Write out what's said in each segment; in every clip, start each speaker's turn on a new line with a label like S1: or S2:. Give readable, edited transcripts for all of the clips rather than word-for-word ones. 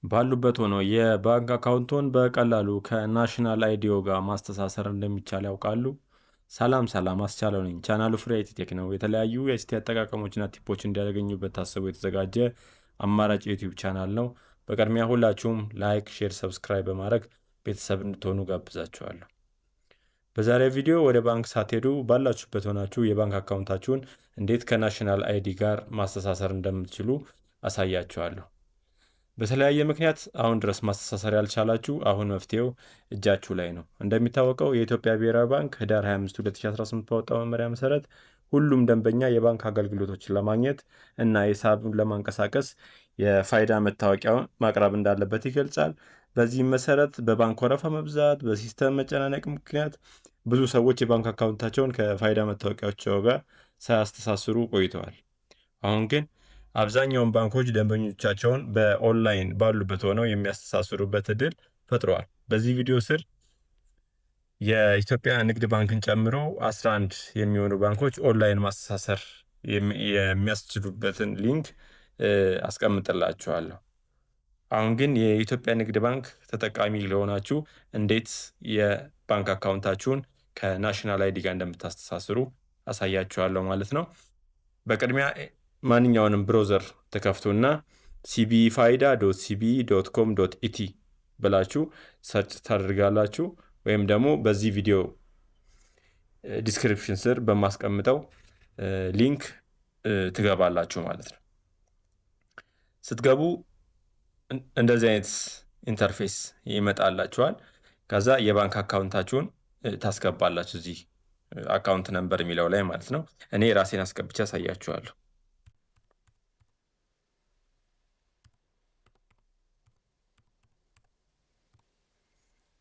S1: ባሉበት ሆነው የባንክ አካውንቶን በቀላሉ ከናሽናል አይዲዮ ጋር ማስተሳሰር እንደሚቻል ያውቃሉ? ሰላም አስቻለው ነኝ። ቻናሉ ፍሬ አይቲ ቴክ ነው። የተለያዩ የአይሲቲ አጠቃቀሞችና ቲፖች እንዲያገኙበት ታስቦ የተዘጋጀ አማራጭ የዩቲዩብ ቻናል ነው። በቅድሚያ ሁላችሁም ላይክ፣ ሼር፣ ሰብስክራይብ በማድረግ ቤተሰብ እንድትሆኑ ጋብዛችኋለሁ። በዛሬው ቪዲዮ ወደ ባንክ ሳትሄዱ ባላችሁበት ሆናችሁ የባንክ አካውንታችሁን እንዴት ከናሽናል አይዲ ጋር ማስተሳሰር እንደምትችሉ አሳያችኋለሁ። በተለያየ ምክንያት አሁን ድረስ ማስተሳሰር ያልቻላችሁ አሁን መፍትሄው እጃችሁ ላይ ነው። እንደሚታወቀው የኢትዮጵያ ብሔራዊ ባንክ ህዳር 25 2018 ባወጣው መመሪያ መሰረት ሁሉም ደንበኛ የባንክ አገልግሎቶችን ለማግኘት እና ሂሳብን ለማንቀሳቀስ የፋይዳ መታወቂያውን ማቅረብ እንዳለበት ይገልጻል። በዚህም መሰረት በባንክ ወረፋ መብዛት፣ በሲስተም መጨናነቅ ምክንያት ብዙ ሰዎች የባንክ አካውንታቸውን ከፋይዳ መታወቂያቸው ጋር ሳያስተሳስሩ ቆይተዋል። አሁን ግን አብዛኛውን ባንኮች ደንበኞቻቸውን በኦንላይን ባሉበት ሆነው የሚያስተሳስሩበት እድል ፈጥረዋል። በዚህ ቪዲዮ ስር የኢትዮጵያ ንግድ ባንክን ጨምሮ 11 የሚሆኑ ባንኮች ኦንላይን ማስተሳሰር የሚያስችሉበትን ሊንክ አስቀምጥላችኋለሁ። አሁን ግን የኢትዮጵያ ንግድ ባንክ ተጠቃሚ ለሆናችሁ እንዴት የባንክ አካውንታችሁን ከናሽናል አይዲ ጋር እንደምታስተሳስሩ አሳያችኋለሁ ማለት ነው። በቅድሚያ ማንኛውንም ብሮዘር ተከፍቱና cbfida.cbe.com.et ብላችሁ ሰርች ታደርጋላችሁ፣ ወይም ደግሞ በዚህ ቪዲዮ ዲስክሪፕሽን ስር በማስቀምጠው ሊንክ ትገባላችሁ ማለት ነው። ስትገቡ እንደዚህ አይነት ኢንተርፌስ ይመጣላችኋል። ከዛ የባንክ አካውንታችሁን ታስገባላችሁ እዚህ አካውንት ነምበር የሚለው ላይ ማለት ነው። እኔ ራሴን አስገብቼ ያሳያችኋለሁ።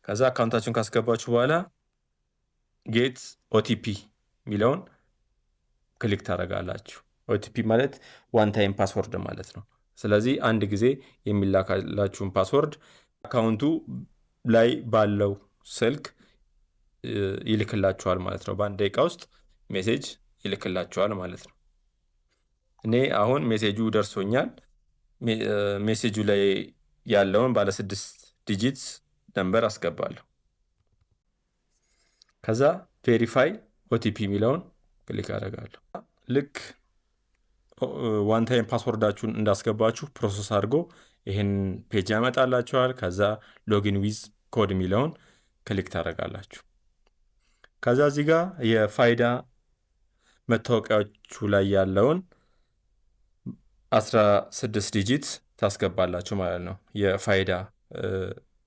S1: ከዛ አካውንታችሁን ካስገባችሁ በኋላ ጌት ኦቲፒ የሚለውን ክሊክ ታደርጋላችሁ። ኦቲፒ ማለት ዋን ታይም ፓስወርድ ማለት ነው። ስለዚህ አንድ ጊዜ የሚላካላችሁን ፓስወርድ አካውንቱ ላይ ባለው ስልክ ይልክላችኋል ማለት ነው። በአንድ ደቂቃ ውስጥ ሜሴጅ ይልክላችኋል ማለት ነው። እኔ አሁን ሜሴጁ ደርሶኛል። ሜሴጁ ላይ ያለውን ባለ 6 ዲጂትስ ነምበር አስገባለሁ። ከዛ ቬሪፋይ ኦቲፒ የሚለውን ክሊክ አደርጋለሁ። ልክ ዋን ታይም ፓስወርዳችሁን እንዳስገባችሁ ፕሮሰስ አድርጎ ይህን ፔጅ ያመጣላችኋል። ከዛ ሎጊን ዊዝ ኮድ የሚለውን ክሊክ ታደርጋላችሁ። ከዛ እዚህ ጋር የፋይዳ መታወቂያዎቹ ላይ ያለውን 16 ዲጂት ታስገባላችሁ ማለት ነው። የፋይዳ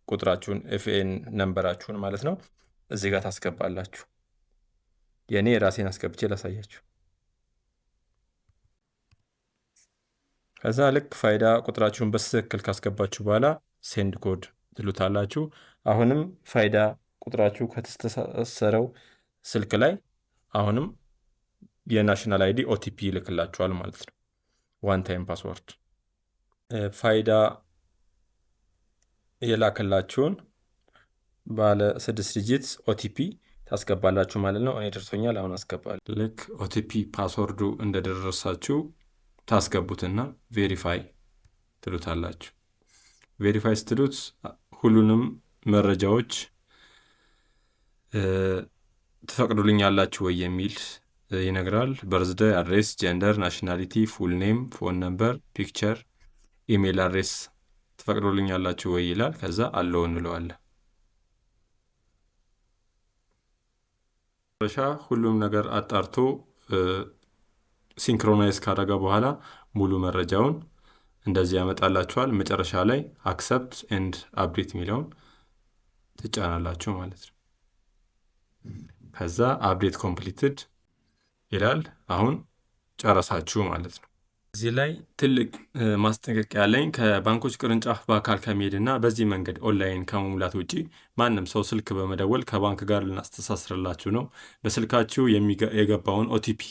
S1: ቁጥራችሁን ኤፍኤን ነምበራችሁን ማለት ነው እዚህ ጋር ታስገባላችሁ። የኔ ራሴን አስገብቼ ላሳያችሁ። ከዛ ልክ ፋይዳ ቁጥራችሁን በትክክል ካስገባችሁ በኋላ ሴንድ ኮድ ትሉታላችሁ። አሁንም ፋይዳ ቁጥራችሁ ከተስተሳሰረው ስልክ ላይ አሁንም የናሽናል አይዲ ኦቲፒ ይልክላችኋል ማለት ነው። ዋን ታይም ፓስወርድ ፋይዳ የላከላችሁን ባለ 6 ዲጂትስ ኦቲፒ ታስገባላችሁ ማለት ነው። እኔ ደርሶኛል፣ አሁን አስገባለሁ። ልክ ኦቲፒ ፓስወርዱ እንደደረሳችሁ ታስገቡትና ቬሪፋይ ትሉታላችሁ። ቬሪፋይ ስትሉት ሁሉንም መረጃዎች ትፈቅዱልኛላችሁ ወይ የሚል ይነግራል። በርዝደይ፣ አድሬስ፣ ጀንደር፣ ናሽናሊቲ፣ ፉል ኔም፣ ፎን ነምበር፣ ፒክቸር፣ ኢሜል አድሬስ ትፈቅዱልኛላችሁ ወይ ይላል። ከዛ አለው እንለዋለን። ሁሉም ነገር አጣርቶ ሲንክሮናይዝ ካደረገ በኋላ ሙሉ መረጃውን እንደዚህ ያመጣላችኋል። መጨረሻ ላይ አክሰፕት ኤንድ አፕዴት የሚለውን ትጫናላችሁ ማለት ነው። ከዛ አፕዴት ኮምፕሊትድ ይላል። አሁን ጨረሳችሁ ማለት ነው። እዚህ ላይ ትልቅ ማስጠንቀቂያ ያለኝ ከባንኮች ቅርንጫፍ በአካል ከመሄድና በዚህ መንገድ ኦንላይን ከመሙላት ውጪ ማንም ሰው ስልክ በመደወል ከባንክ ጋር ልናስተሳስርላችሁ ነው፣ በስልካችሁ የገባውን ኦቲፒ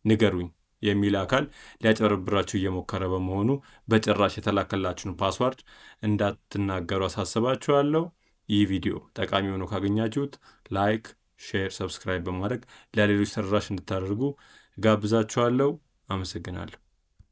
S1: ንገሩኝ የሚል አካል ሊያጨበረብራችሁ እየሞከረ በመሆኑ በጭራሽ የተላከላችሁን ፓስዋርድ እንዳትናገሩ አሳስባችኋለሁ። ይህ ቪዲዮ ጠቃሚ ሆኖ ካገኛችሁት ላይክ፣ ሼር፣ ሰብስክራይብ በማድረግ ለሌሎች ተደራሽ እንድታደርጉ ጋብዛችኋለሁ። አመሰግናለሁ።